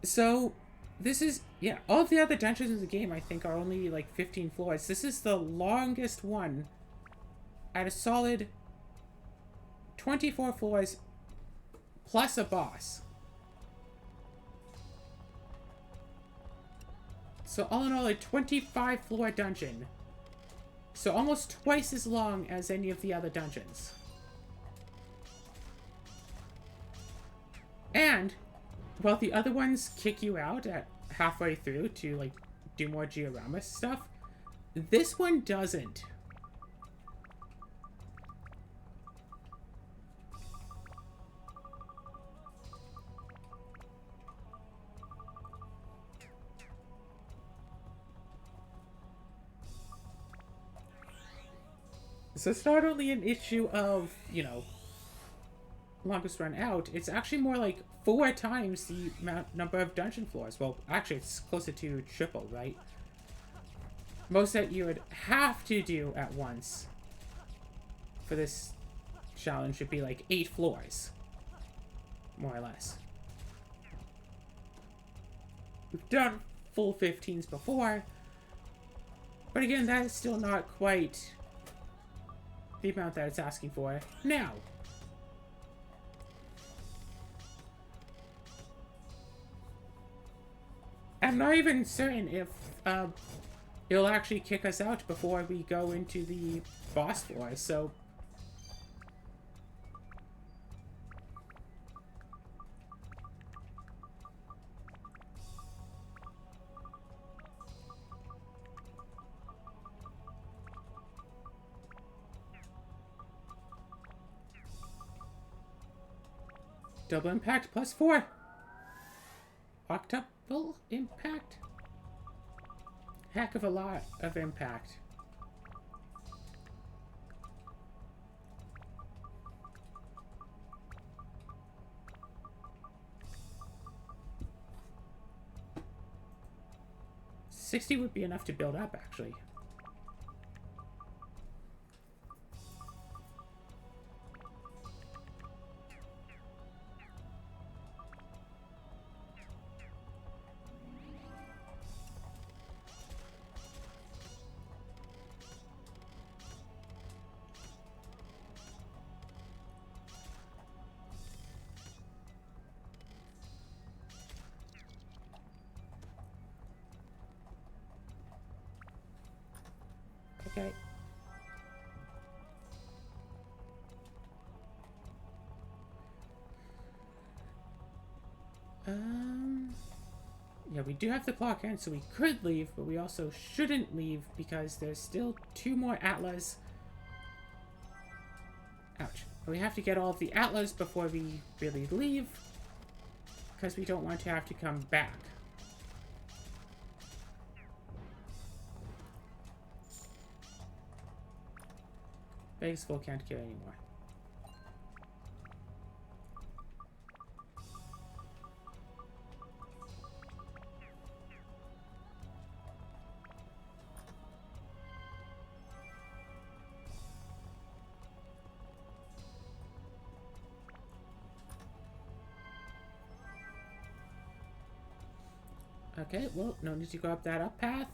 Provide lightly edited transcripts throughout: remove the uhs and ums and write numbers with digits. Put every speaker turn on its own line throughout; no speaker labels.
So, this is, yeah, all of the other dungeons in the game, I think, are only like 15 floors. This is the longest one at a solid 24 floors plus a boss. So, all in all, a 25 floor dungeon. So, almost twice as long as any of the other dungeons. And, while the other ones kick you out at halfway through to, like, do more diorama stuff, this one doesn't. So it's not only an issue of, longest run out, it's actually more like 4 times the number of dungeon floors. Well, actually, it's closer to triple, right? Most that you would have to do at once for this challenge would be like 8 floors, more or less. We've done full 15s before, but again, that is still not quite the amount that it's asking for now. I'm not even certain if it'll actually kick us out before we go into the boss floor, so... Double impact plus 4. Octuple impact? Heck of a lot of impact. $60 would be enough to build up, actually. Okay. Yeah, we do have the clock end, so we could leave, but we also shouldn't leave because there's still 2 more Atlas. Ouch. We have to get all of the Atlas before we really leave, because we don't want to have to come back. Vegas full can't kill anymore. Okay, well, no need to go up that up path.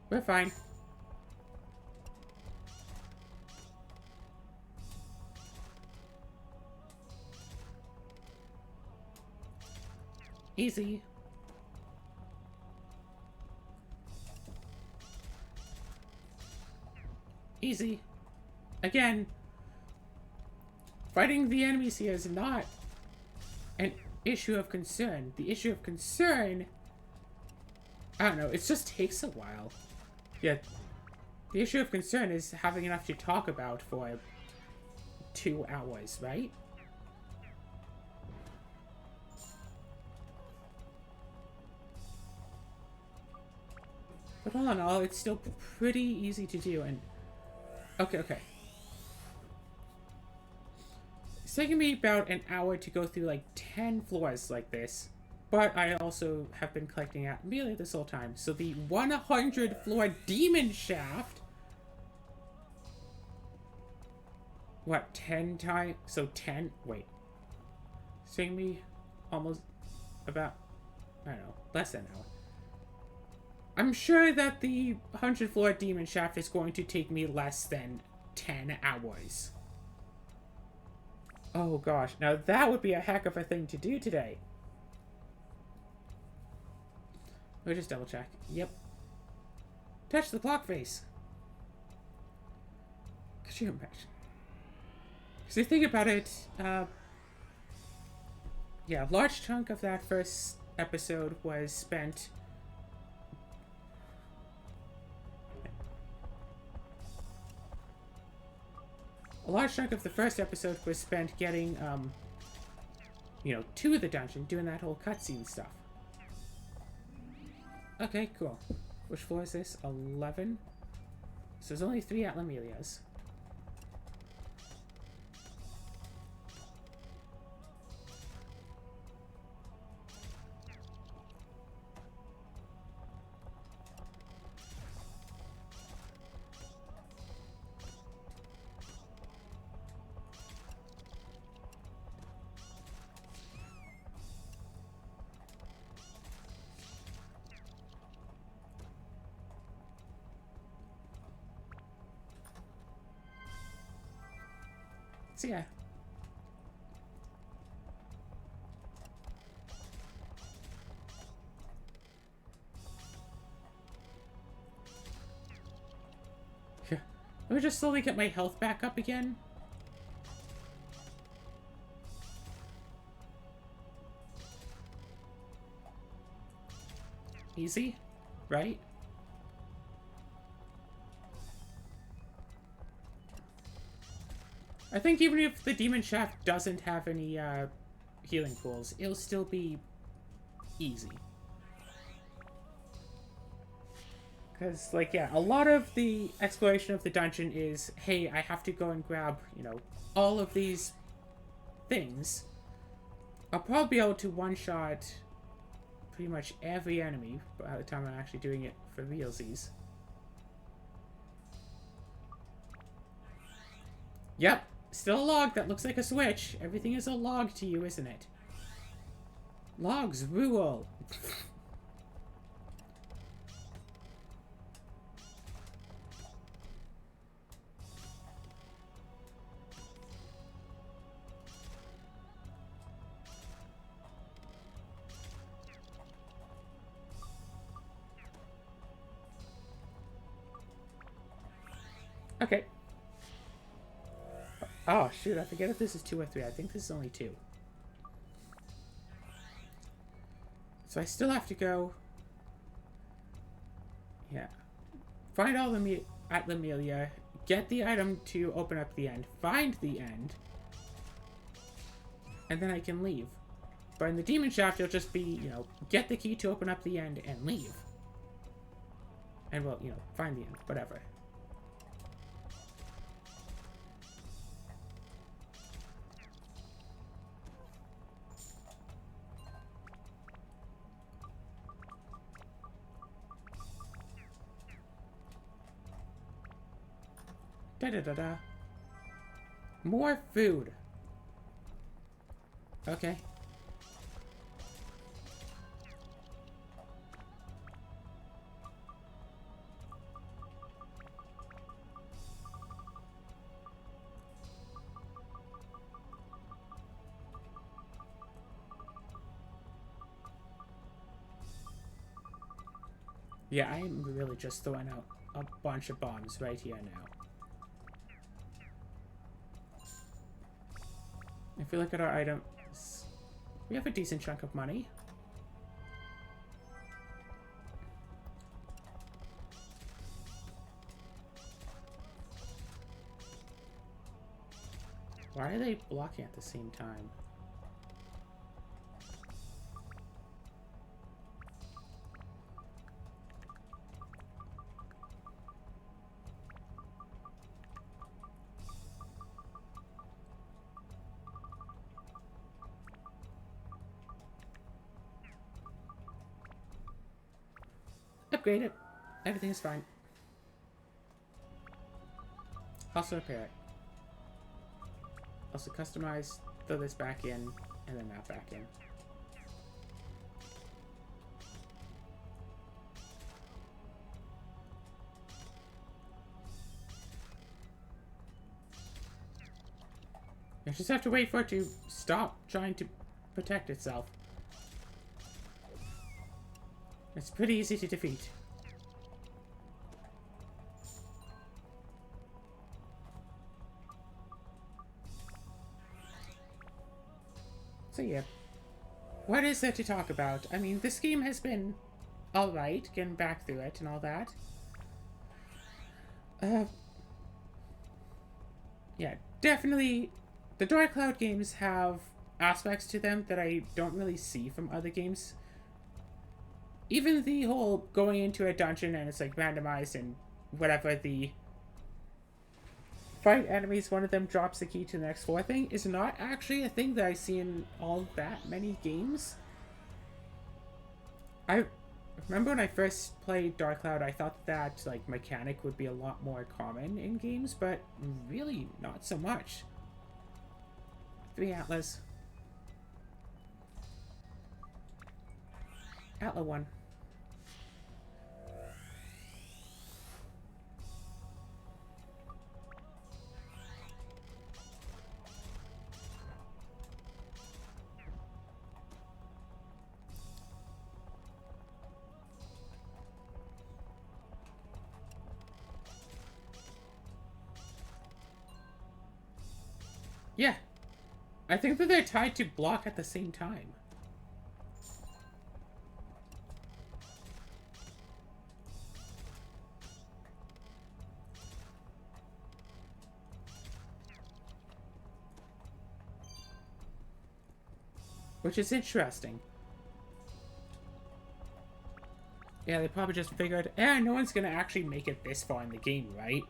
We're fine. Easy. Easy. Again, fighting the enemies here is not an issue of concern. The issue of concern, I don't know, it just takes a while. Yeah, the issue of concern is having enough to talk about for 2 hours, right? But all in all, it's still pretty easy to do, and... Okay. It's taking me about an hour to go through, like, 10 floors like this. But I also have been collecting at Amelia this whole time. So the 100 floor demon shaft. What, 10 times? So 10? Wait. Seeing me almost about, I don't know, less than an hour. I'm sure that the 100 floor demon shaft is going to take me less than 10 hours. Oh gosh, now that would be a heck of a thing to do today. Let me just double check. Yep. Touch the clock face. Could you imagine? Because you think about it, yeah, a large chunk of that first episode was spent the first episode was spent getting, you know, to the dungeon, doing that whole cutscene stuff. Okay, cool. Which floor is this? 11? So there's only 3 at Lemelia's. So yeah. Yeah. Let me just slowly get my health back up again. Easy, right? I think even if the Demon Shaft doesn't have any healing pools, it'll still be easy. Because, like, yeah, a lot of the exploration of the dungeon is, hey, I have to go and grab, you know, all of these things. I'll probably be able to one-shot pretty much every enemy by the time I'm actually doing it for realsies. Yep, still a log that looks like a switch. Everything is a log to you, isn't it? Logs rule. Okay. Oh, shoot, I forget if this is 2 or 3. I think this is only 2. So I still have to go... Yeah. Find all the at Lemelia, get the item to open up the end, find the end, and then I can leave. But in the Demon Shaft, it'll just be, you know, get the key to open up the end and leave. And, well, you know, find the end, whatever. Da-da-da-da. More food. Okay. Yeah, I'm really just throwing out a bunch of bombs right here now. If we look at our items, we have a decent chunk of money. Why are they blocking at the same time? upgrade it. Everything's fine. Also repair it. Also customize, throw this back in, and then that back in. I just have to wait for it to stop trying to protect itself. It's pretty easy to defeat. So yeah, what is there to talk about? I mean, this game has been alright, getting back through it and all that. Yeah, definitely, the Dark Cloud games have aspects to them that I don't really see from other games. Even the whole going into a dungeon and it's like randomized and whatever the fight enemies, one of them drops the key to the next floor thing is not actually a thing that I see in all that many games. I remember when I first played Dark Cloud, I thought that like mechanic would be a lot more common in games, but really not so much. 3 Atlas. Atla 1. Yeah. I think that they're tied to block at the same time. Which is interesting. Yeah, they probably just figured, no one's gonna actually make it this far in the game, right?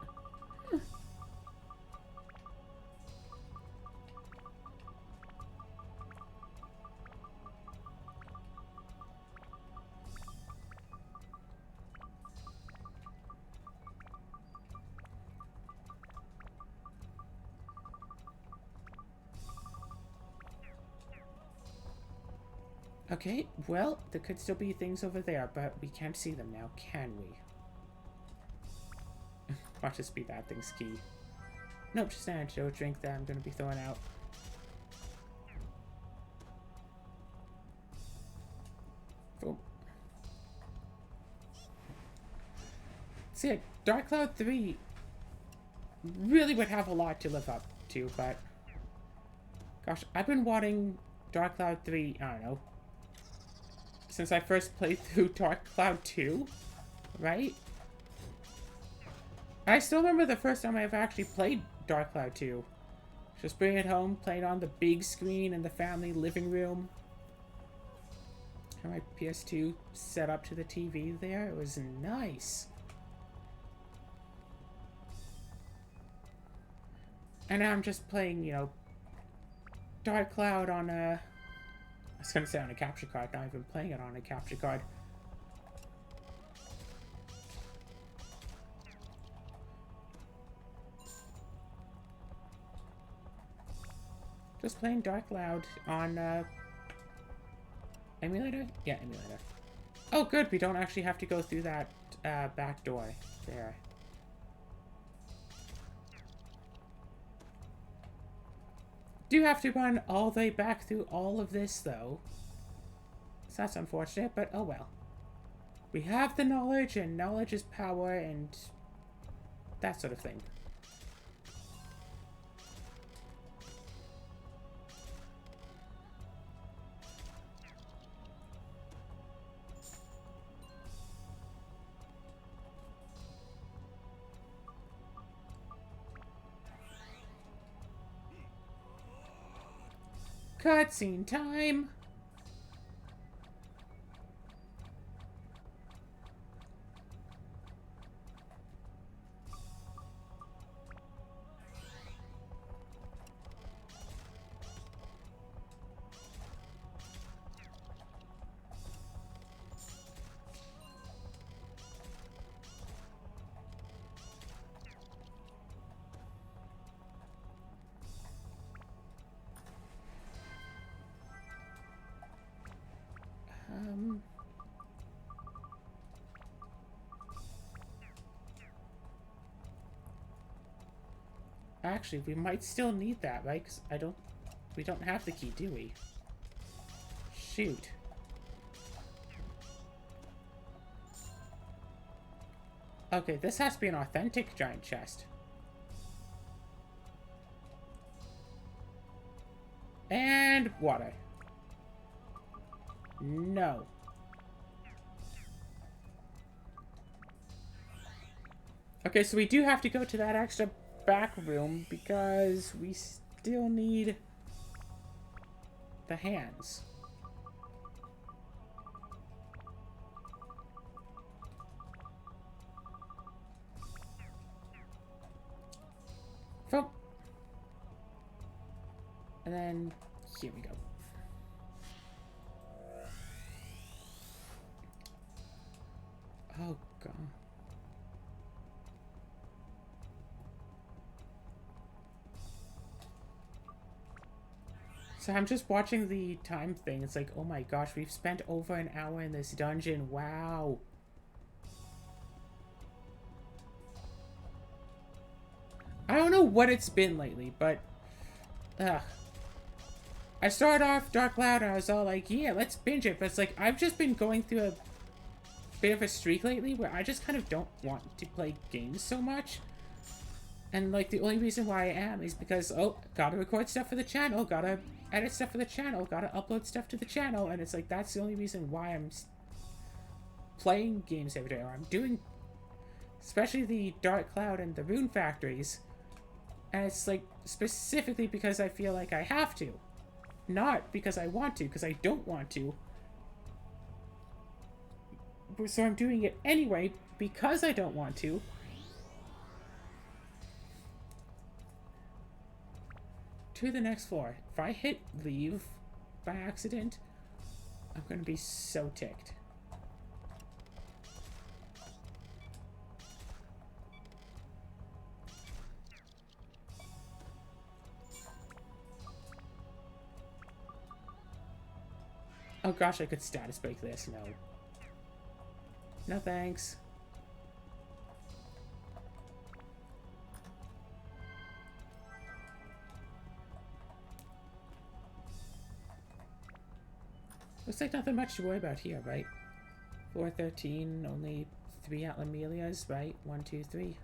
Okay, well, there could still be things over there, but we can't see them now, can we? Watch this be that thing's key. Nope, just an antidote drink that I'm gonna be throwing out. Boom. See, Dark Cloud 3 really would have a lot to live up to, but... Gosh, I've been wanting Dark Cloud 3, I don't know, since I first played through Dark Cloud 2, right? I still remember the first time I ever actually played Dark Cloud 2. Just bring it home, play it on the big screen in the family living room. Had my PS2 set up to the TV there. It was nice. And now I'm just playing, you know, Dark Cloud on a... I was gonna say on a capture card. Now I've been playing it on a capture card. Just playing Dark Cloud on emulator? Yeah, emulator. Oh, good. We don't actually have to go through that back door there. Do have to run all the way back through all of this, though. So that's unfortunate, but oh well. We have the knowledge, and knowledge is power, and that sort of thing. Cutscene time! Actually, we might still need that, right? Because we don't have the key, do we? Shoot. Okay, this has to be an authentic giant chest. And water. No. Okay, so we do have to go to that extra back room because we still need the hands. Boom. And then here we go. Oh god. So I'm just watching the time thing. It's like, oh my gosh, we've spent over an hour in this dungeon. Wow. I don't know what it's been lately, but I started off Dark Cloud and I was all like, yeah, let's binge it. But it's like, I've just been going through a bit of a streak lately where I just kind of don't want to play games so much. And like, the only reason why I am is because, oh, gotta record stuff for the channel, gotta edit stuff for the channel, gotta upload stuff to the channel. And it's like, that's the only reason why I'm playing games every day. Or I'm doing, especially the Dark Cloud and the Rune Factories. And it's like, specifically because I feel like I have to. Not because I want to, because I don't want to. So I'm doing it anyway, because I don't want to. To the next floor. If I hit leave by accident, I'm going to be so ticked. Oh gosh, I could status break this. No. No thanks. Looks like nothing much to worry about here, right? Floor 13, only 3 Atlamelias, right? 1, 2, 3.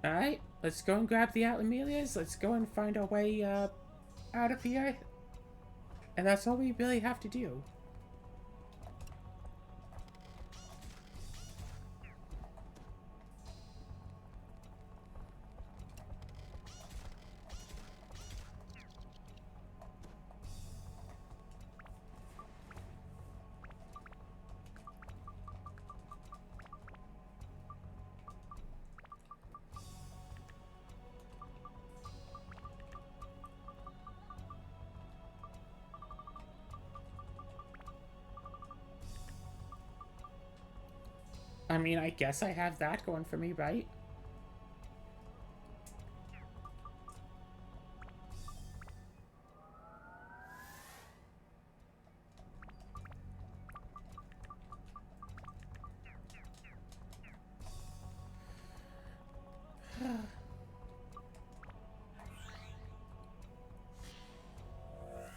Alright, let's go and grab the Atlamelias. Let's go and find our way out of here. And that's all we really have to do. I mean, I guess I have that going for me, right?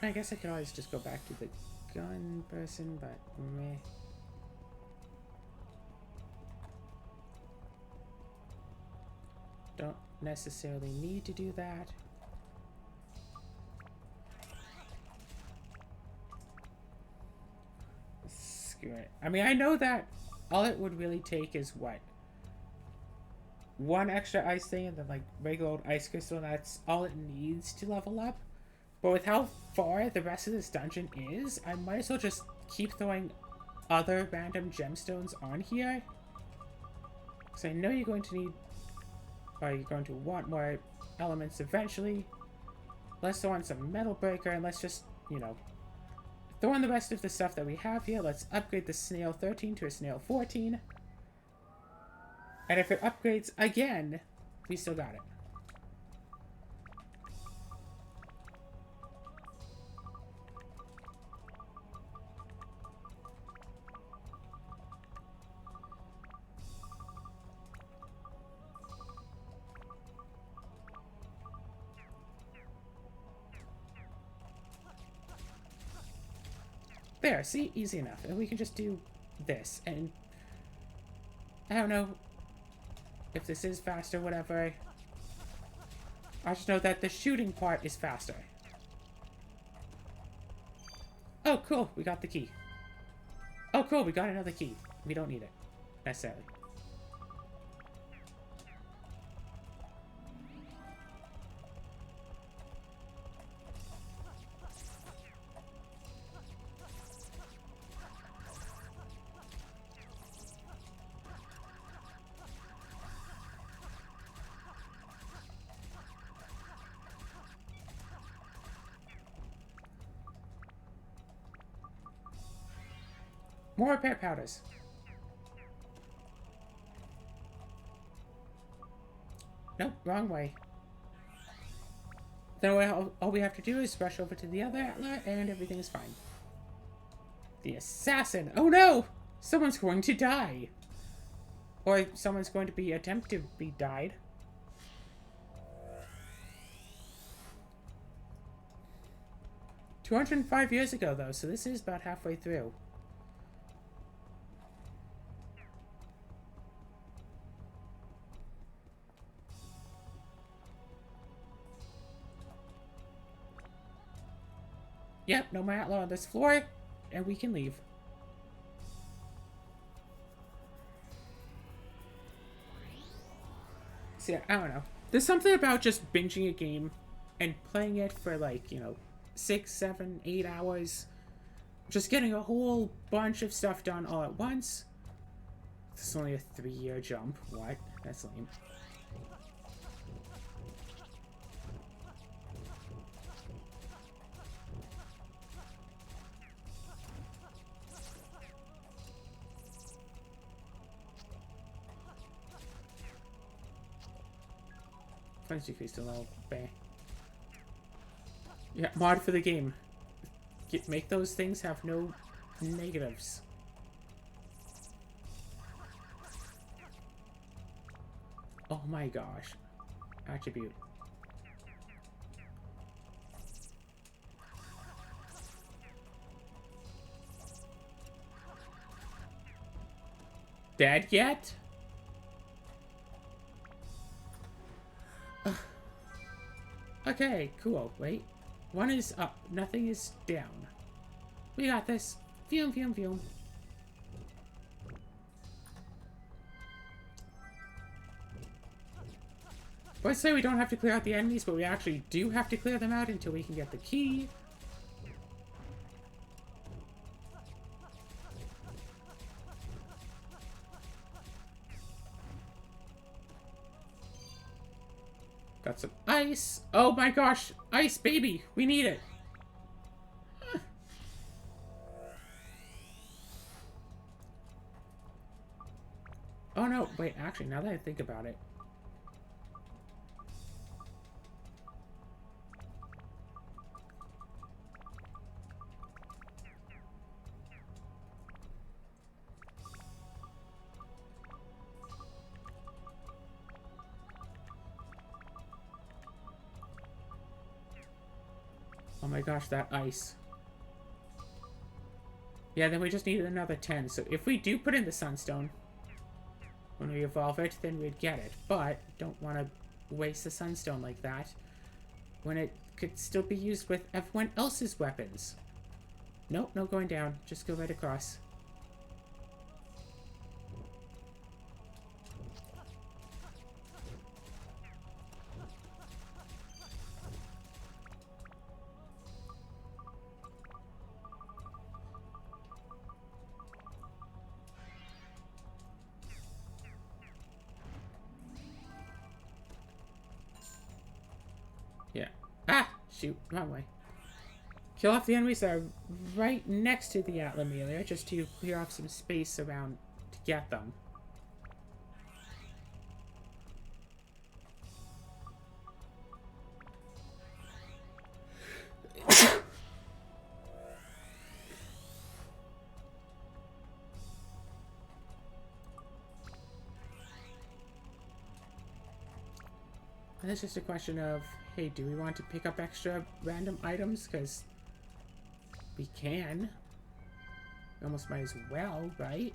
I guess I could always just go back to the gun person, but meh. Don't necessarily need to do that. Screw it. I mean, I know that all it would really take is what? One extra ice thing and then like regular old ice crystal, and that's all it needs to level up. But with how far the rest of this dungeon is, I might as well just keep throwing other random gemstones on here. Because I know you're going to need, or you're going to want more elements eventually. Let's throw on some metal breaker, and let's just, you know, throw on the rest of the stuff that we have here. Let's upgrade the snail 13 to a snail 14. And if it upgrades again, we still got it. There, see? Easy enough. And we can just do this. And I don't know if this is faster, whatever. I just know that the shooting part is faster. Oh, cool. We got the key. Oh, cool. We got another key. We don't need it, necessarily. More repair powders. Nope, wrong way. Then all we have to do is rush over to the other Atla and everything is fine. The assassin! Oh no! Someone's going to die! Or someone's going to be attempted to be died. "205 years ago, though, so this is about halfway through. Yep, no more Atla on this floor, and we can leave. See, I don't know. There's something about just binging a game and playing it for like, 6, 7, 8 hours. Just getting a whole bunch of stuff done all at once. This is only a 3-year jump. What? That's lame. Frenzy feast a little bang. Yeah, mod for the game. Make those things have no negatives. Oh my gosh. Attribute. Dead yet? Okay, cool. Wait. One is up. Nothing is down. We got this. Fume, fume, fume. Let's say we don't have to clear out the enemies, but we actually do have to clear them out until we can get the key. Got some ice. Oh my gosh. Ice, baby. We need it. Oh no. Wait, actually, now that I think about it. Oh my gosh, that ice. Yeah, then we just need another 10. So if we do put in the Sunstone, when we evolve it, then we'd get it. But don't want to waste the Sunstone like that when it could still be used with everyone else's weapons. Nope, no going down. Just go right across. Yeah. Ah! Shoot. Wrong way. Kill off the enemies that are right next to the Atla Melee, just to clear off some space around to get them. And it's just a question of, hey, do we want to pick up extra random items? Because we can. Almost might as well, right?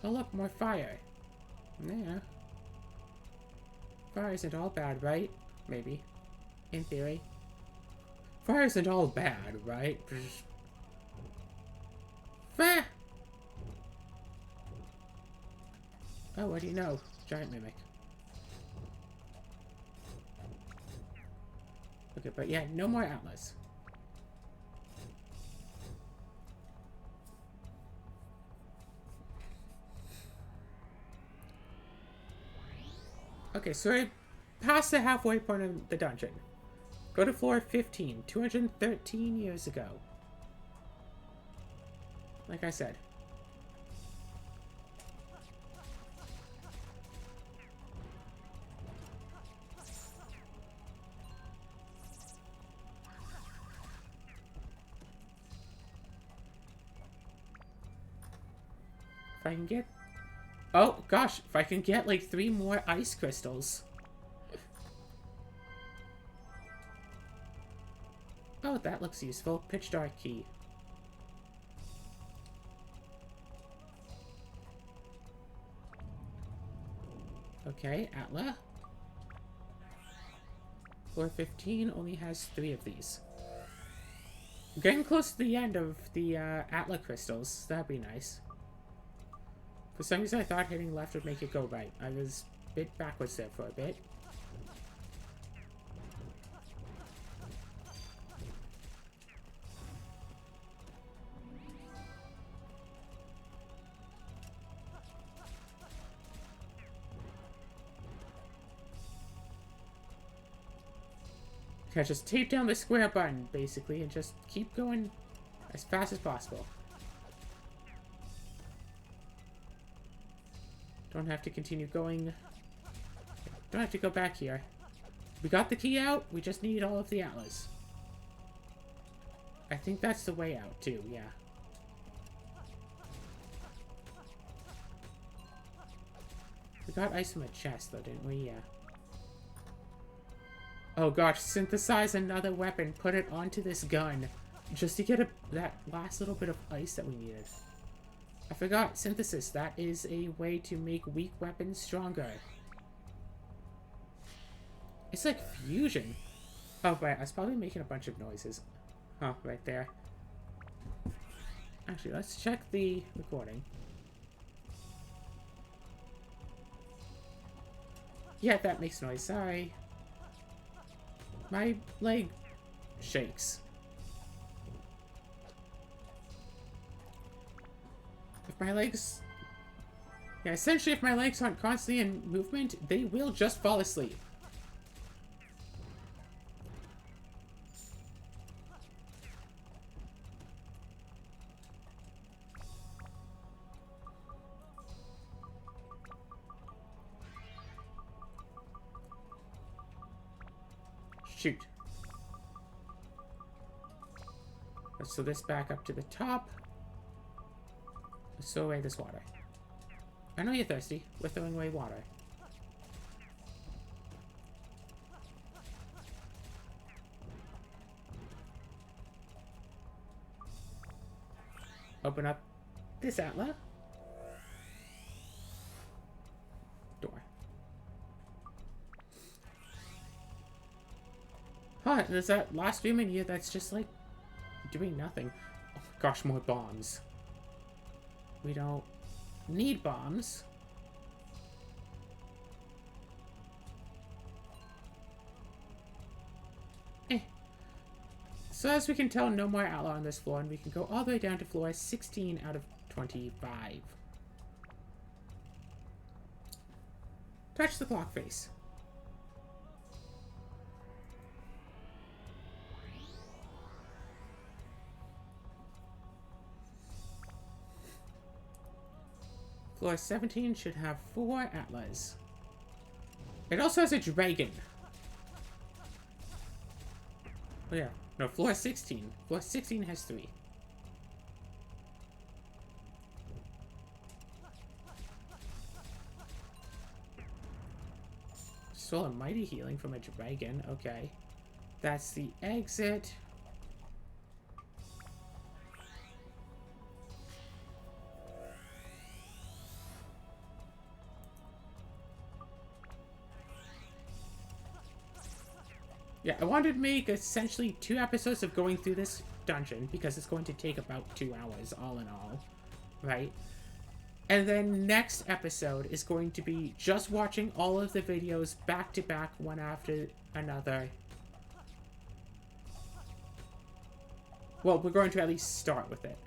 Oh look, more fire. Yeah. Fire isn't all bad, right? Maybe. In theory. Fire isn't all bad, right? Ah! Oh, what do you know? Giant mimic. Okay, but yeah, no more Atlas. Okay, so I passed the halfway point of the dungeon. Go to floor 15, 213 years ago. Like I said. If I can get... Oh, gosh, if I can get like 3 more ice crystals. Oh, that looks useful. Pitch dark key. Okay, Atla. Floor 15 only has 3 of these. I'm getting close to the end of the Atla crystals. That'd be nice. For some reason I thought hitting left would make it go right. I was a bit backwards there for a bit. Okay, just tape down the square button, basically, and just keep going as fast as possible. Don't have to continue going. Don't have to go back here. We got the key out, we just need all of the Atlas. I think that's the way out, too, yeah. We got ice from a chest, though, didn't we? Yeah. Oh gosh, synthesize another weapon, put it onto this gun. Just to get that last little bit of ice that we needed. I forgot, synthesis, that is a way to make weak weapons stronger. It's like fusion. Oh, right, I was probably making a bunch of noises. Oh, right there. Actually, let's check the recording. Yeah, that makes noise, sorry. My leg shakes. If my legs... Yeah, essentially if my legs aren't constantly in movement, they will just fall asleep. Shoot. Let's throw this back up to the top. Let's throw away this water. I know you're thirsty. We're throwing away water. Open up this Atla. Door. Huh, there's that last room in here that's just like doing nothing. Oh my gosh, more bombs. We don't need bombs. So as we can tell, no more Atla on this floor, and we can go all the way down to floor 16 out of 25. Touch the clock face. Floor 17 should have 4 Atlas. It also has a dragon. Oh yeah. No, floor 16. Floor 16 has 3. Still a mighty healing from a dragon. Okay. That's the exit. Yeah, I wanted to make essentially 2 episodes of going through this dungeon because it's going to take about 2 hours all in all, right? And then next episode is going to be just watching all of the videos back to back, one after another. Well, we're going to at least start with it.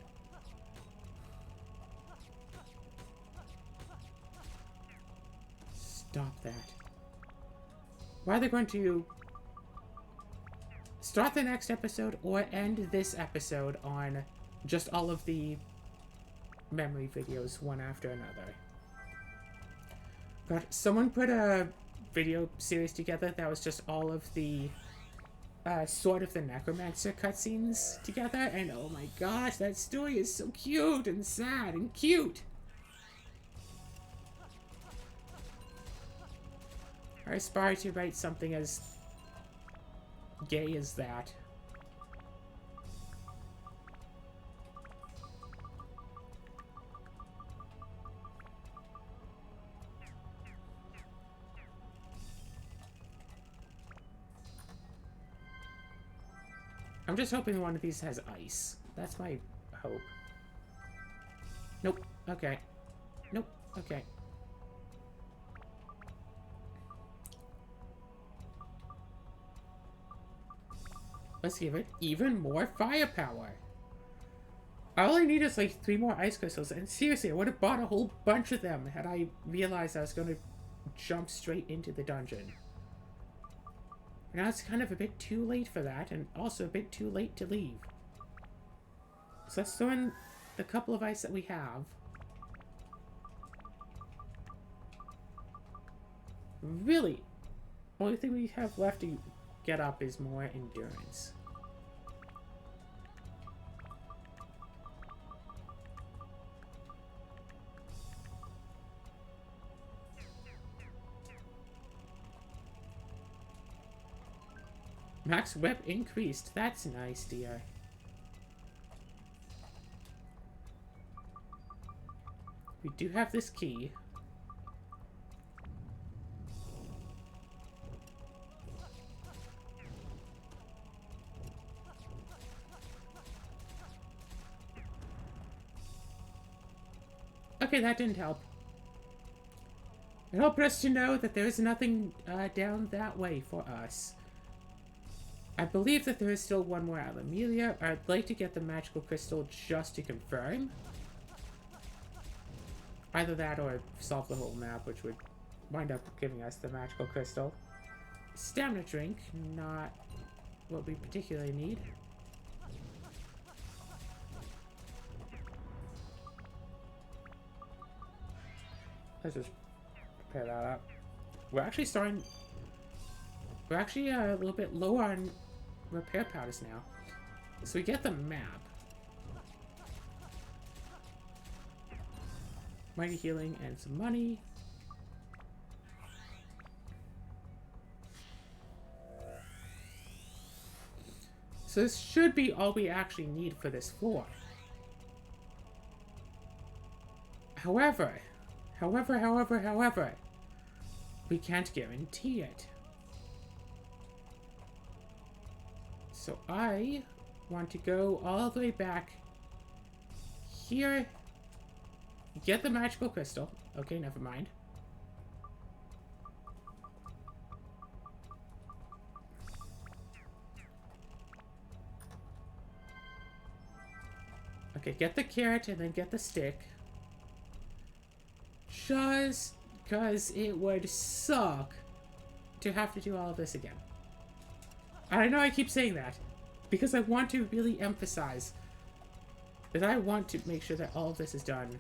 Stop that. Why are they going to start the next episode or end this episode on just all of the memory videos one after another? God, someone put a video series together that was just all of the Sword of the Necromancer cutscenes together, and oh my gosh, that story is so cute and sad and cute. I aspire to write something as gay as that. I'm just hoping one of these has ice. That's my hope. Nope. Okay. Nope. Okay. Let's give it even more firepower. All I need is like 3 more ice crystals, and seriously, I would have bought a whole bunch of them had I realized I was going to jump straight into the dungeon. Now it's kind of a bit too late for that, and also a bit too late to leave. So let's throw in the couple of ice that we have. Really, only thing we have left to get up is more endurance. Max web increased. That's nice, dear. We do have this key. Okay, that didn't help. It helped us to know that there is nothing down that way for us. I believe that there is still one more at Amelia. I'd like to get the magical crystal just to confirm. Either that or solve the whole map, which would wind up giving us the magical crystal. Stamina drink, not what we particularly need. Let's just prepare that up. We're actually a little bit low on repair powders now. So we get the map. Mighty healing and some money. So this should be all we actually need for this floor. However, we can't guarantee it. So I want to go all the way back here, get the magical crystal. Okay, never mind. Okay, get the carrot and then get the stick. Just because it would suck to have to do all of this again. And I know I keep saying that, because I want to really emphasize that I want to make sure that all of this is done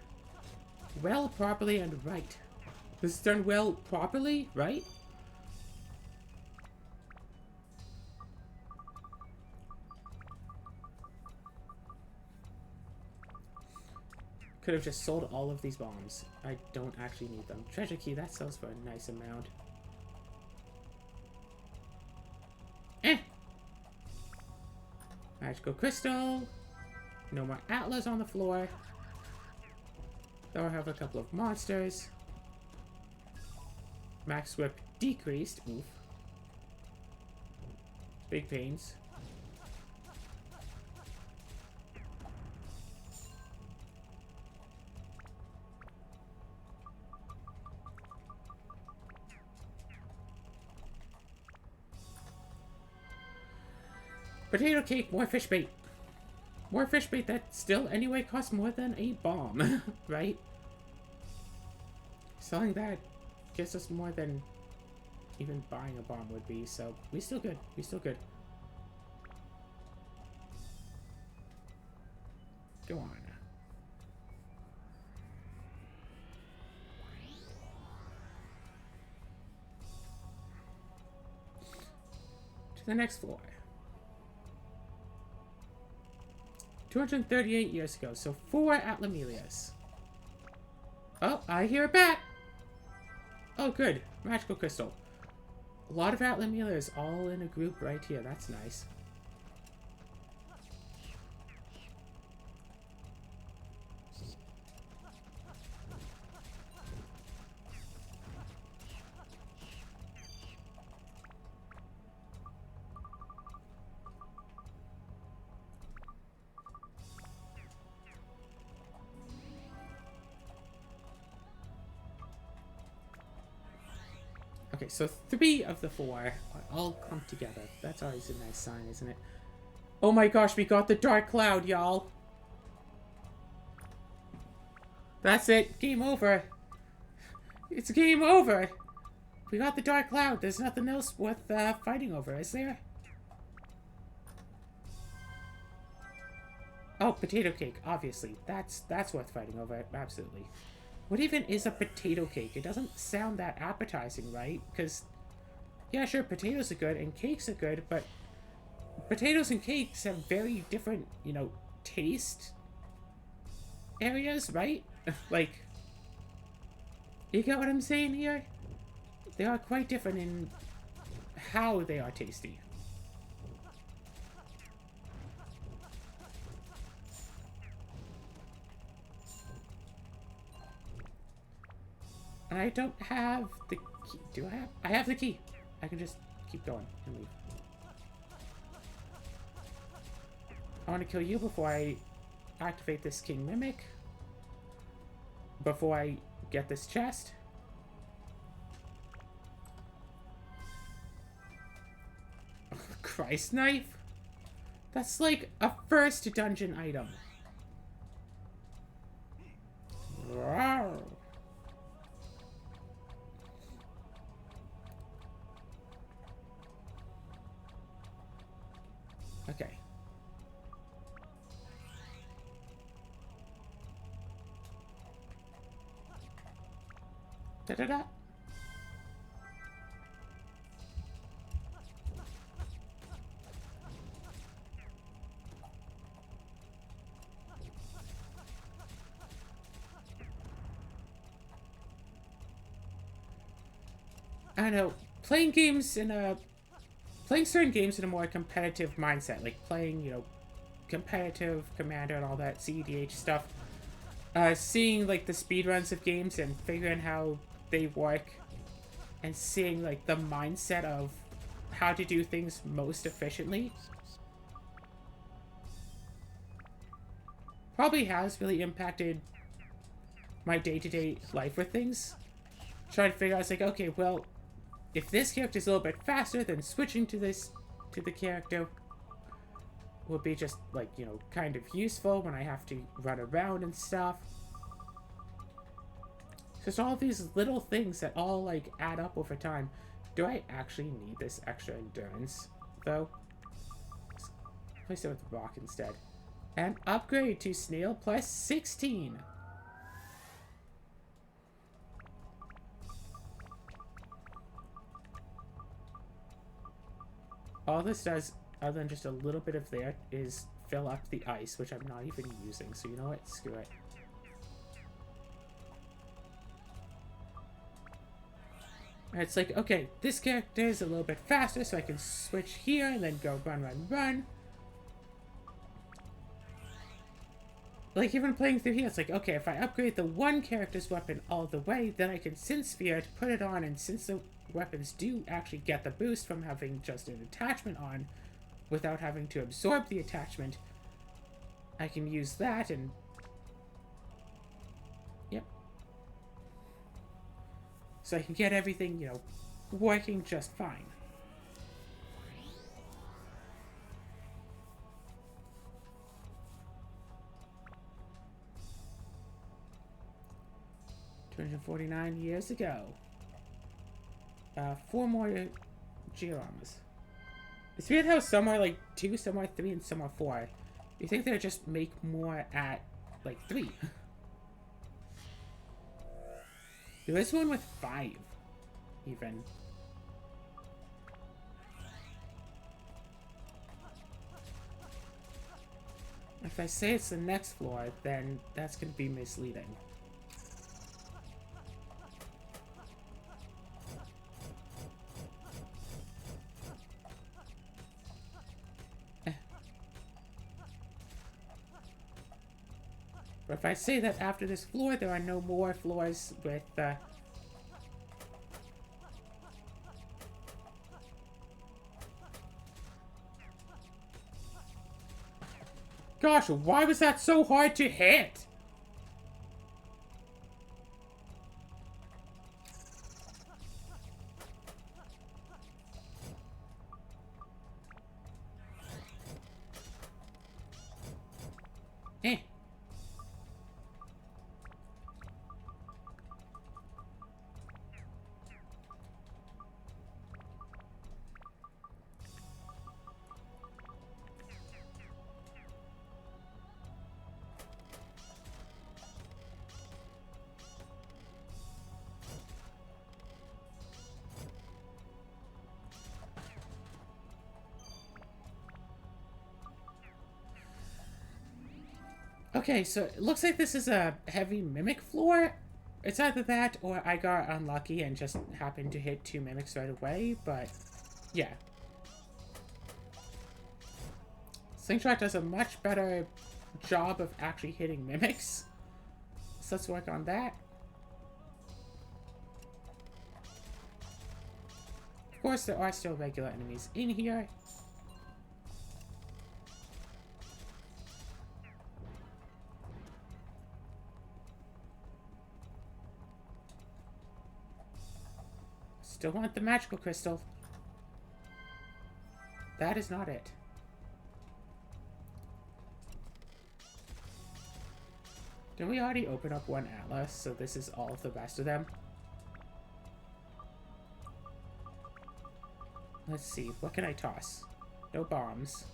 well, properly, and right. This is done well, properly, right? Could have just sold all of these bombs. I don't actually need them. Treasure key, that sells for a nice amount. Magical crystal. No more Atlas on the floor. Though I have a couple of monsters. Max whip decreased. Oof. Big pains. Potato cake, more fish bait. More fish bait that still anyway costs more than a bomb, right? Selling that gets us more than even buying a bomb would be, so we still good. We still good. Go on. To the next floor. 238 years ago, so 4 Atlamelias. Oh, I hear a bat! Oh, good. Magical crystal. A lot of Atlamelias all in a group right here. That's nice. Okay, so 3 of the 4 all come together. That's always a nice sign, isn't it? Oh my gosh, we got the Dark Cloud, y'all. That's it. Game over. It's game over. We got the Dark Cloud. There's nothing else worth fighting over, is there? Oh, potato cake, obviously. That's worth fighting over, absolutely. What even is a potato cake? It doesn't sound that appetizing, right? Because, yeah, sure, potatoes are good and cakes are good, but potatoes and cakes have very different, you know, taste areas, right? Like, you get what I'm saying here? They are quite different in how they are tasty. And I don't have the key. Do I have? I have the key. I can just keep going and leave. I want to kill you before I activate this King Mimic. Before I get this chest. Christ knife? That's like a first dungeon item. Rawr. Okay. Da-da-da. I don't know. Playing certain games in a more competitive mindset, like playing, you know, competitive Commander and all that CEDH stuff. Seeing, like, the speedruns of games and figuring how they work and seeing, like, the mindset of how to do things most efficiently probably has really impacted my day-to-day life with things. Trying to figure out, it's like, okay, well, if this character's a little bit faster, then switching to the character will be just, like, you know, kind of useful when I have to run around and stuff. Just all these little things that all, like, add up over time. Do I actually need this extra endurance, though? Let's replace it with rock instead. And upgrade to snail plus 16. All this does, other than just a little bit of there, is fill up the ice, which I'm not even using. So you know what? Screw it. And it's like, okay, this character is a little bit faster, so I can switch here and then go run, run, run. Like, even playing through here, it's like, okay, if I upgrade the one character's weapon all the way, then I can Synth Sphere to put it on, and since the weapons do actually get the boost from having just an attachment on, without having to absorb the attachment, I can use that, and... Yep. So I can get everything, you know, working just fine. $249 years ago. 4 more georamas. It's weird how some are like 2, some are 3, and some are 4. You think they'd just make more at like 3. There is one with 5, even. If I say it's the next floor, then that's going to be misleading. But if I say that after this floor, there are no more floors with, Gosh, why was that so hard to hit? Eh. Okay, so it looks like this is a heavy mimic floor. It's either that or I got unlucky and just happened to hit 2 mimics right away, but yeah. Slingshot does a much better job of actually hitting mimics. So let's work on that. Of course, there are still regular enemies in here. Still want the magical crystal. That is not it. Didn't we already open up one Atlas, so this is all of the rest of them? Let's see, what can I toss? No bombs.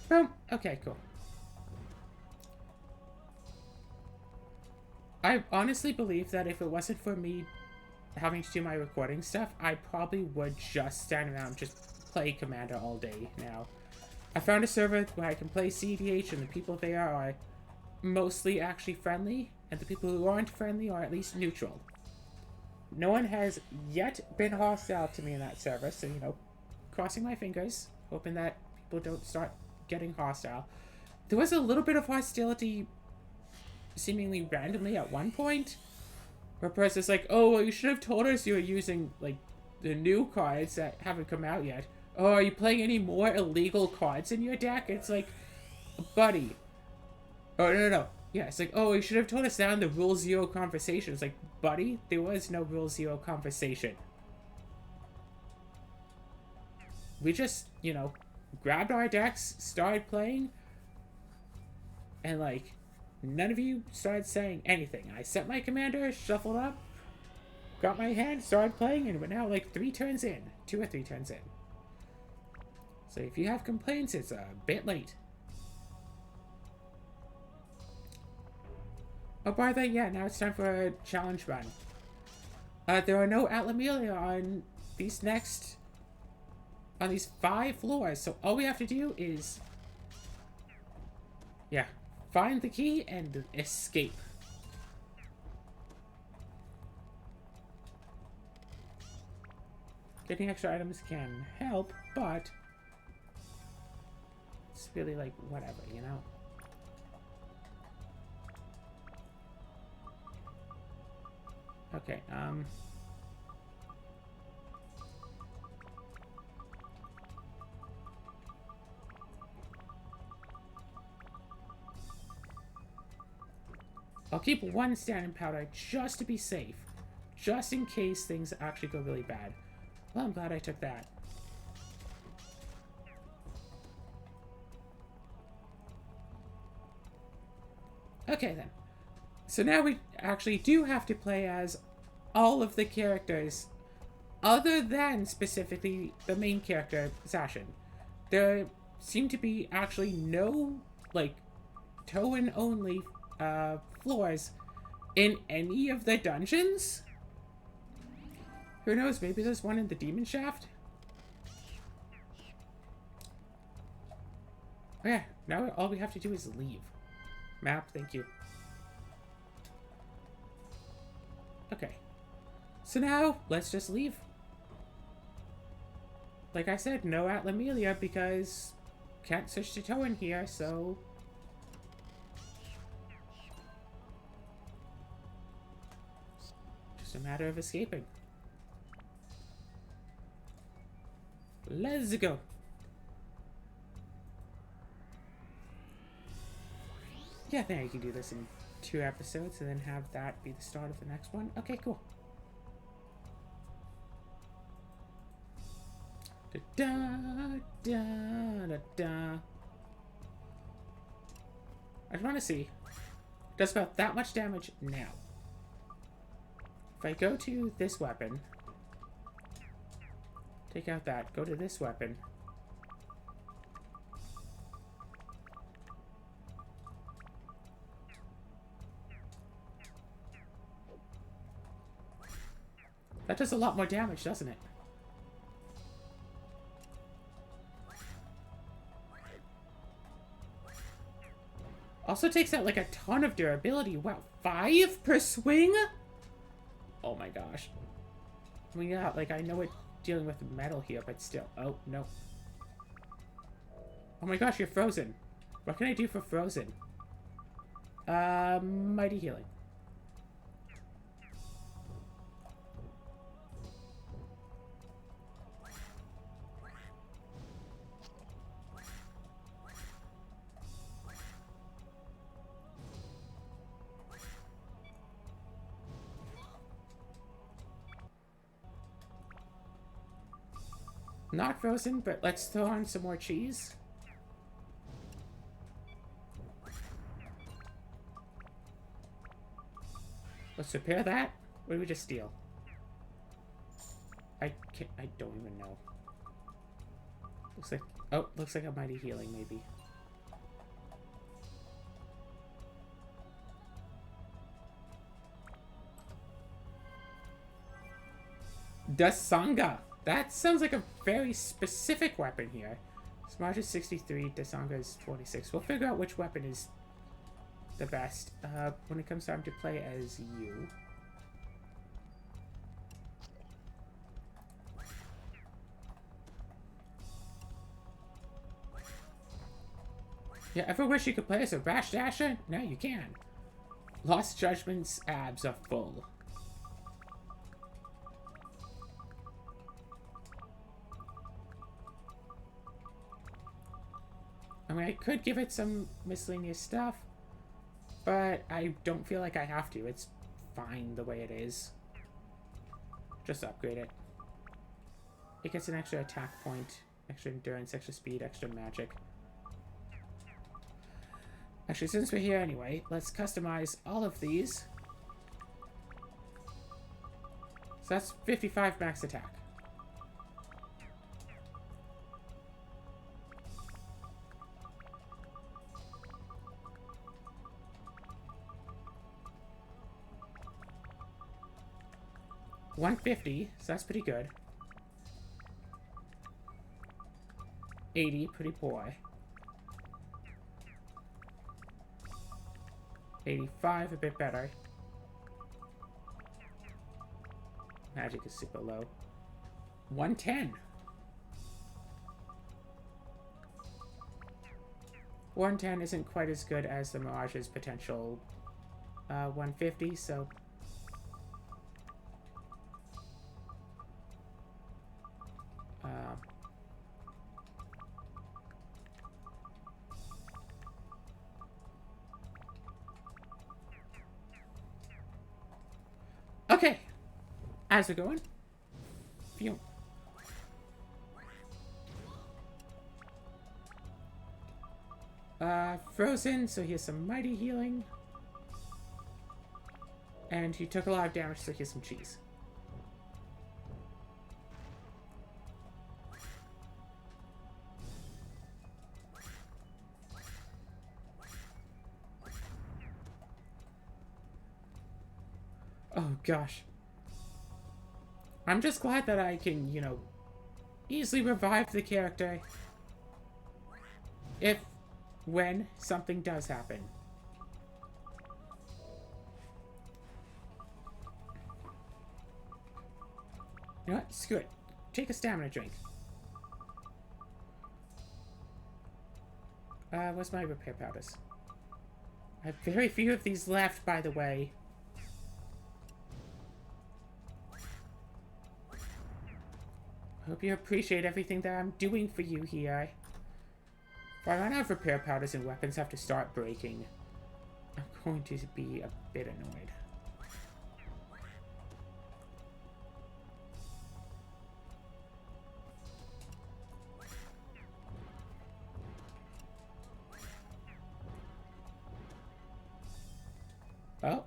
Boom! Okay, cool. I honestly believe that if it wasn't for me having to do my recording stuff, I probably would just stand around, just play Commander all day now. I found a server where I can play CEDH, and the people there are mostly actually friendly, and the people who aren't friendly are at least neutral. No one has yet been hostile to me in that server, so, you know, crossing my fingers, hoping that people don't start getting hostile. There was a little bit of hostility seemingly randomly at one point, where a person's like, oh, well, you should have told us you were using, like, the new cards that haven't come out yet. Oh, are you playing any more illegal cards in your deck? It's like, buddy. Oh, no. Yeah, it's like, oh, you should have told us that in the Rule Zero conversation. It's like, buddy, there was no Rule Zero conversation. We just, you know, grabbed our decks, started playing, and, like, none of you started saying anything. I set my commander, shuffled up, got my hand, started playing, and we're now like 3 turns in. 2 or 3 turns in. So if you have complaints, it's a bit late. Oh, by the way, yeah, now it's time for a challenge run. There are no Atlamillia on these 5 floors, so all we have to do is... Yeah. find the key and escape. Getting extra items can help, but it's really like whatever, you know? Okay, I'll keep one standing powder just to be safe. Just in case things actually go really bad. Well, I'm glad I took that. Okay, then. So now we actually do have to play as all of the characters other than specifically the main character, Zacian. There seem to be actually no, like, Toan-only floors in any of the dungeons? Who knows, maybe there's one in the Demon Shaft? Oh yeah, now all we have to do is leave. Map, thank you. Okay. So now, let's just leave. Like I said, no Atlamelia because can't switch to Toan here, so... just a matter of escaping. Let's go. Yeah, I think I can do this in 2 episodes and then have that be the start of the next one. Okay, cool. Da da da da da. I just want to see. Does about that much damage now. If I go to this weapon, take out that, go to this weapon. That does a lot more damage, doesn't it? Also takes out like a ton of durability. Wow, 5 per swing? Oh my gosh. I mean, yeah, like I know we're dealing with metal here, but still. Oh, no. Oh my gosh, you're frozen. What can I do for frozen? Mighty healing. Not frozen, but let's throw on some more cheese. Let's repair that. What did we just steal? I don't even know. Looks like, oh, looks like a mighty healing, maybe. Dasanga. That sounds like a very specific weapon here. Smarge is 63, Dasanga is 46. We'll figure out which weapon is the best when it comes time to play as you. Yeah, ever wish you could play as a Rash Dasher? Now you can. Lost Judgment's abs are full. I mean, I could give it some miscellaneous stuff, but I don't feel like I have to. It's fine the way it is. Just upgrade it. It gets an extra attack point, extra endurance, extra speed, extra magic. Actually, since we're here anyway, let's customize all of these. So that's 55 max attack. $150, so that's pretty good. 80, pretty poor. 85, a bit better. Magic is super low. 110. 110 isn't quite as good as the Mirage's potential 150, so... okay! As we're going. Phew. Frozen, so here's some mighty healing. And he took a lot of damage, so here's some cheese. Oh gosh. I'm just glad that I can, you know, easily revive the character when something does happen. You know what? Screw it. Take a stamina drink. Where's my repair powders? I have very few of these left, by the way. Hope you appreciate everything that I'm doing for you here. If I run out of repair powders and weapons have to start breaking, I'm going to be a bit annoyed. Oh.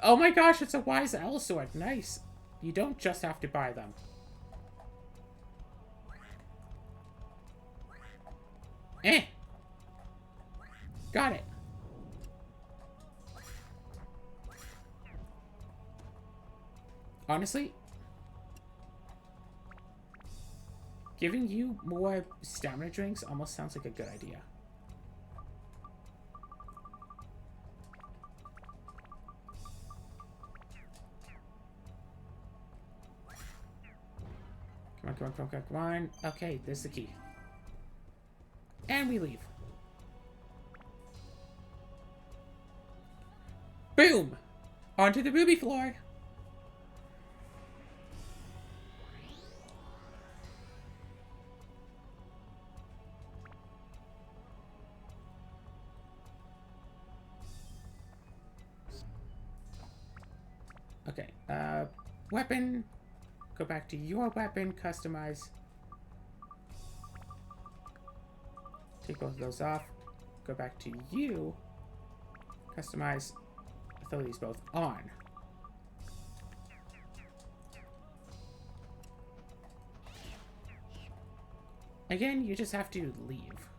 Oh my gosh, it's a Wise Owl sword. Nice. You don't just have to buy them. Eh. Got it. Honestly, giving you more stamina drinks almost sounds like a good idea. Come on, come on, come on, come on. Okay, there's the key. And we leave. Boom! Onto the ruby floor. Okay, weapon. Go back to your weapon, customize. Take both of those off. Go back to you. Customize. Throw these both on. Again, you just have to leave.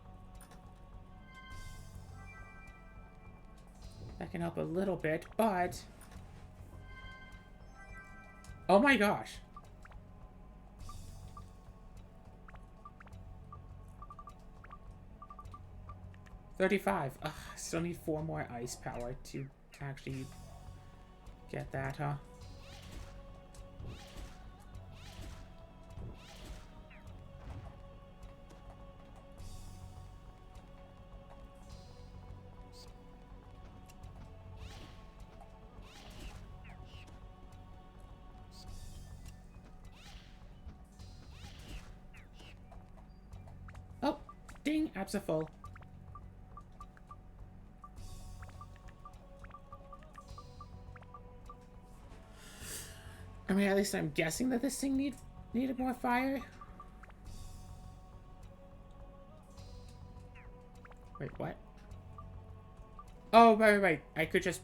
That can help a little bit, but... oh my gosh. $35. Ugh, still need 4 more ice power to actually get that, huh? Oh, ding, apps are full. I mean, at least I'm guessing that this thing needed more fire. Wait, what? Oh, right. I could just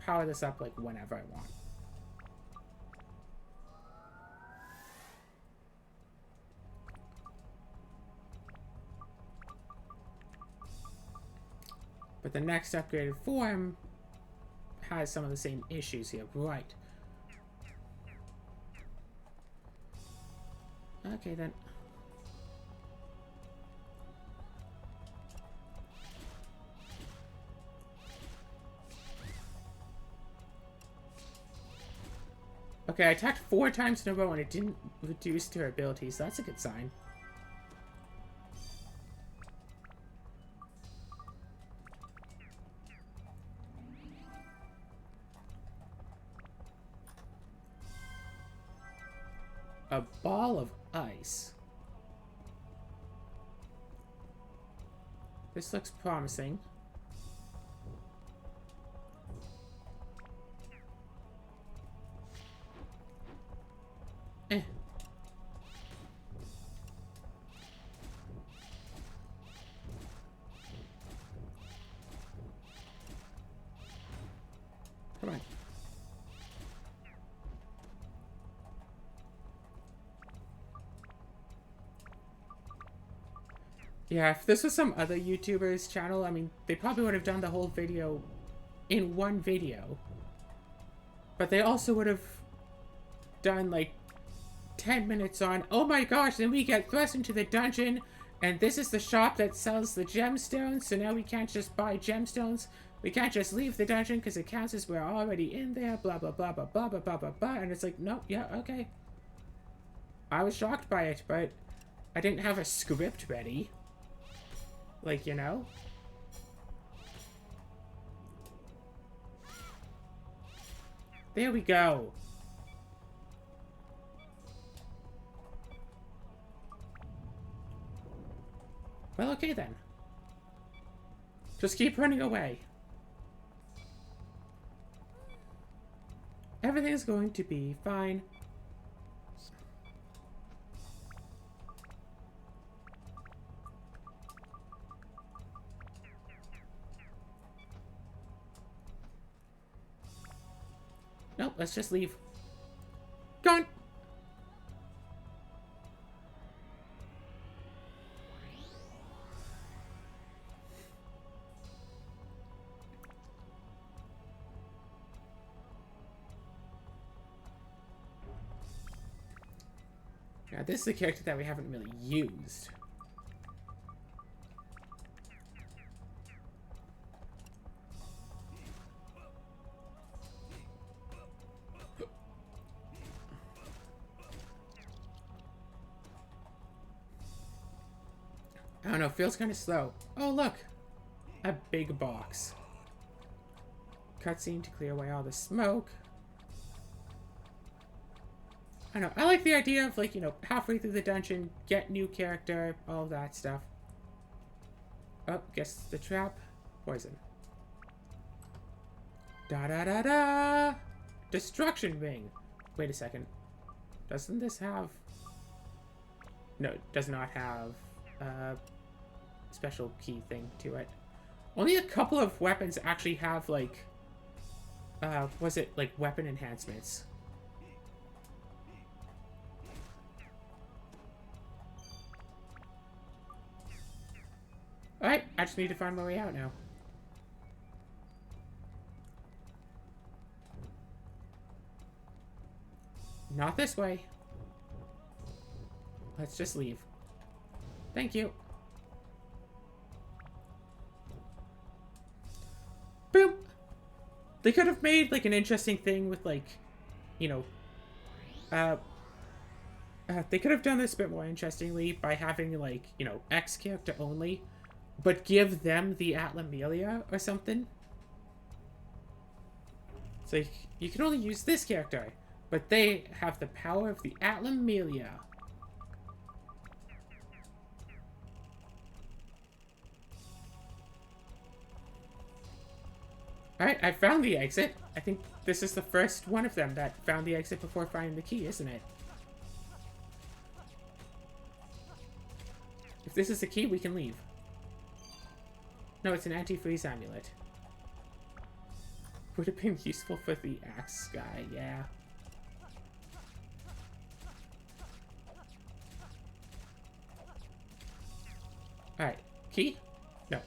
power this up, like, whenever I want. But the next upgraded form has some of the same issues here. Right. Okay, then. Okay, I attacked 4 times in a row and it didn't reduce to her ability, so that's a good sign. A ball of ice. This looks promising. Eh. Come on. Yeah, if this was some other YouTuber's channel, I mean, they probably would have done the whole video in one video. But they also would have done, like, 10 minutes on, oh my gosh, then we get thrust into the dungeon, and this is the shop that sells the gemstones, so now we can't just buy gemstones. We can't just leave the dungeon because it counts as we're already in there, blah, blah, blah, blah, blah, blah, blah, blah, blah. And it's like, no, yeah, okay. I was shocked by it, but I didn't have a script ready. Like, you know? There we go. Well, okay then. Just keep running away. Everything's going to be fine. Nope, let's just leave. Gone! Yeah, this is a character that we haven't really used. I don't know, feels kind of slow. Oh, look! A big box. Cutscene to clear away all the smoke. I don't know, I like the idea of, like, you know, halfway through the dungeon, get new character, all that stuff. Oh, guess the trap. Poison. Da-da-da-da! Destruction ring! Wait a second. Doesn't this have... No, it does not have a special key thing to it. Only a couple of weapons actually have, like... was it, like, weapon enhancements? Alright, I just need to find my way out now. Not this way. Let's just leave. Thank you. Boom! They could have made, like, an interesting thing with, like, you know, they could have done this a bit more interestingly by having, like, you know, X character only, but give them the Atlamelia or something. It's like, you can only use this character, but they have the power of the Atlamelia. Alright, I found the exit. I think this is the first one of them that found the exit before finding the key, isn't it? If this is the key, we can leave. No, it's an anti-freeze amulet. Would have been useful for the axe guy, yeah. Alright, key? No.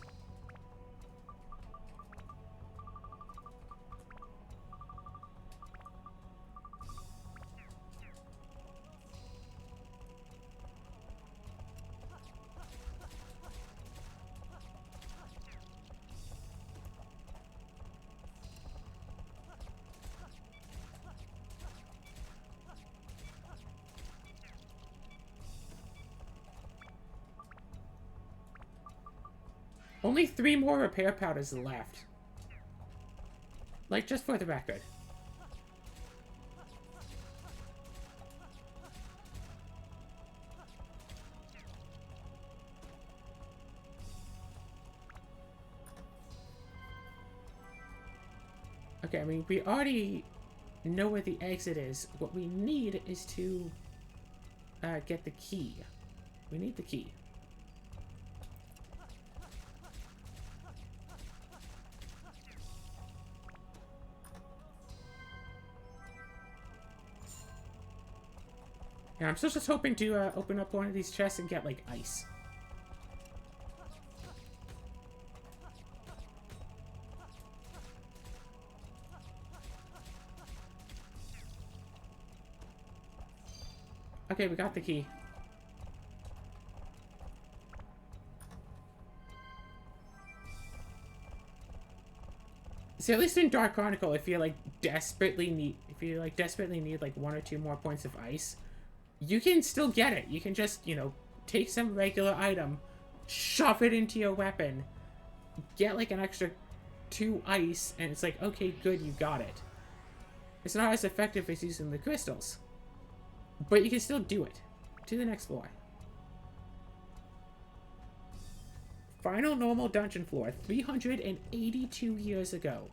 Only 3 more repair powders left. Like, just for the record. Okay, I mean, we already know where the exit is. What we need is to get the key. We need the key. Yeah, I'm still just hoping to open up one of these chests and get, like, ice. Okay, we got the key. See, at least in Dark Chronicle, if you desperately need like 1 or 2 more points of ice, you can still get it. You can just, take some regular item, shove it into your weapon, get like an extra 2 ice, and it's like, okay, good, you got it. It's not as effective as using the crystals, but you can still do it. To the next floor. Final normal dungeon floor, 382 years ago.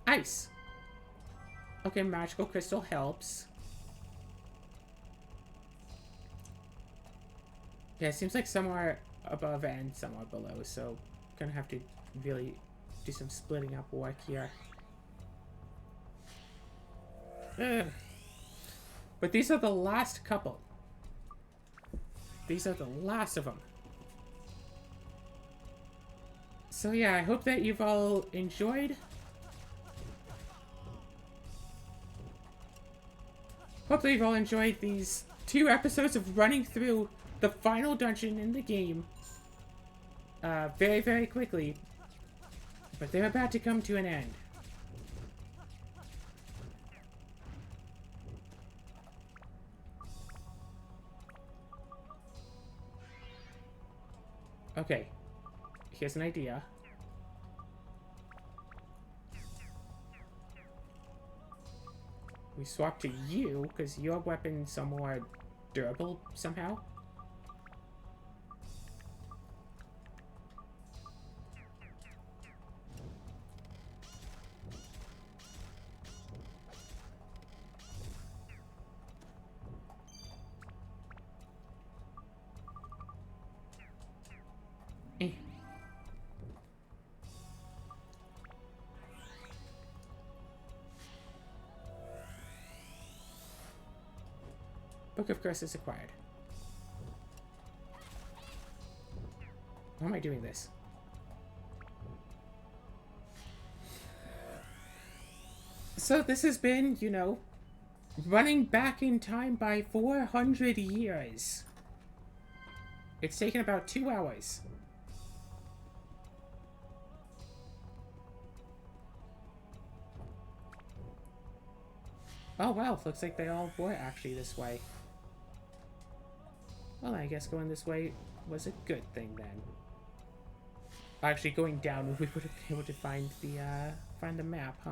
Ice. Okay, magical crystal helps. Yeah, it seems like somewhere above and somewhere below, so gonna have to really do some splitting up work here. Ugh. But these are the last couple. These are the last of them. So yeah, I hope that you've all enjoyed. Hope that you've all enjoyed these 2 episodes of running through the final dungeon in the game. Very, very quickly. But they're about to come to an end. Okay. Here's an idea. We swap to you, because your weapons are more durable somehow. Eh. Book of Curses acquired. Why am I doing this? So this has been, running back in time by 400 years. It's taken about 2 hours. Oh well, looks like they all were actually this way. Well, I guess going this way was a good thing then. Actually, going down, we would have been able to find the map, huh?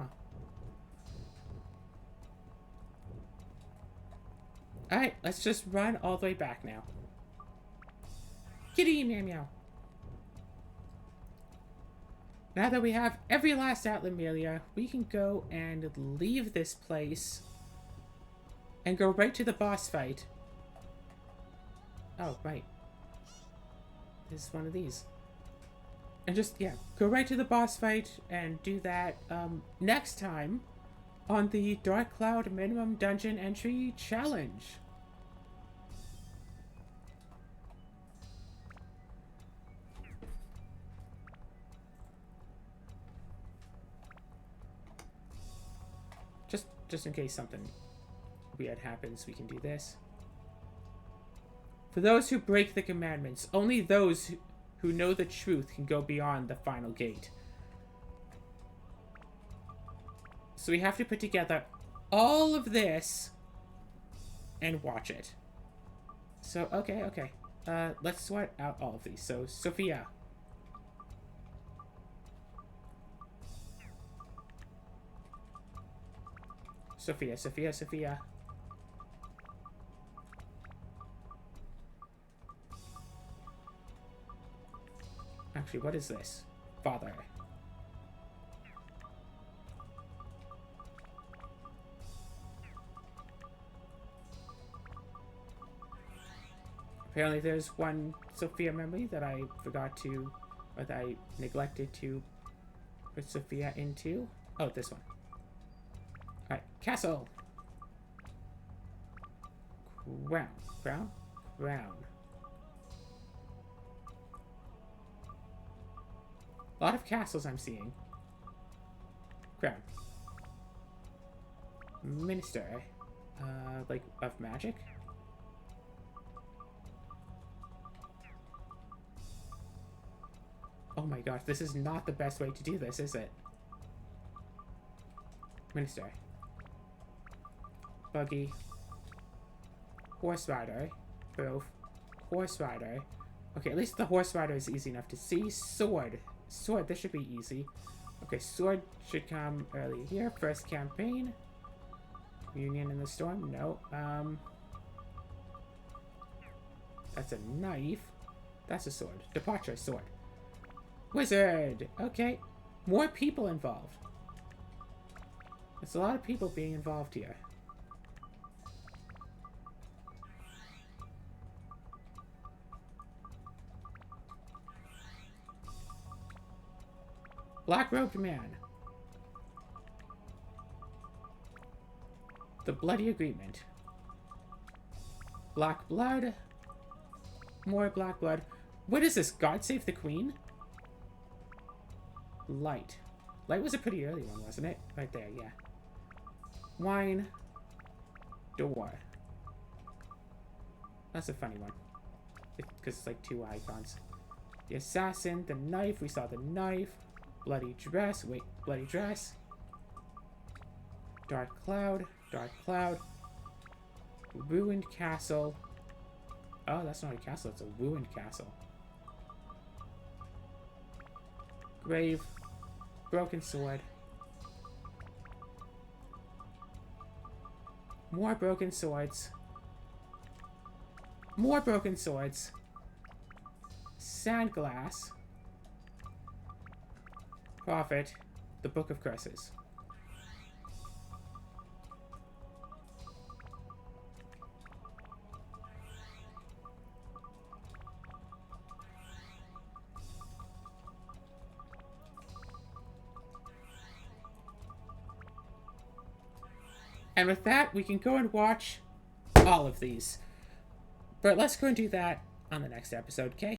Alright, let's just run all the way back now. Kitty meow meow. Now that we have every last Atlamillia, we can go and leave this place and go right to the boss fight. Oh, right. This is one of these. And just, yeah, go right to the boss fight and do that next time on the Dark Cloud Minimum Dungeon Entry Challenge. Just in case something weird happens, we can do this. For those who break the commandments, only those who know the truth can go beyond the final gate. So we have to put together all of this and watch it. So, okay. Let's sort out all of these. So, Sophia. Sophia. Actually, what is this? Father. Apparently there's one Sophia memory that I forgot to, or that I neglected to put Sophia into. Oh, this one. Alright, castle! Crown. A lot of castles I'm seeing. Crown. Minister. Like, of magic? Oh my gosh, this is not the best way to do this, is it? Minister. Buggy. Horse rider. Both. Horse rider. Okay, at least the horse rider is easy enough to see. Sword. This should be easy. Okay, sword should come early here. First campaign. Union in the Storm. No. That's a knife. That's a sword. Departure, sword. Wizard! Okay. More people involved. There's a lot of people being involved here. Black-robed man. The Bloody Agreement. Black blood. More black blood. What is this? God Save the Queen? Light. Light was a pretty early one, wasn't it? Right there, yeah. Wine. Door. That's a funny one. Because it's like two icons. The assassin, the knife. We saw the knife. Bloody dress. Wait, bloody dress. Dark cloud. Ruined castle. Oh, that's not a castle. It's a ruined castle. Grave. Broken sword. More broken swords. Sandglass. Prophet. The Book of Curses. And with that, we can go and watch all of these. But let's go and do that on the next episode, okay?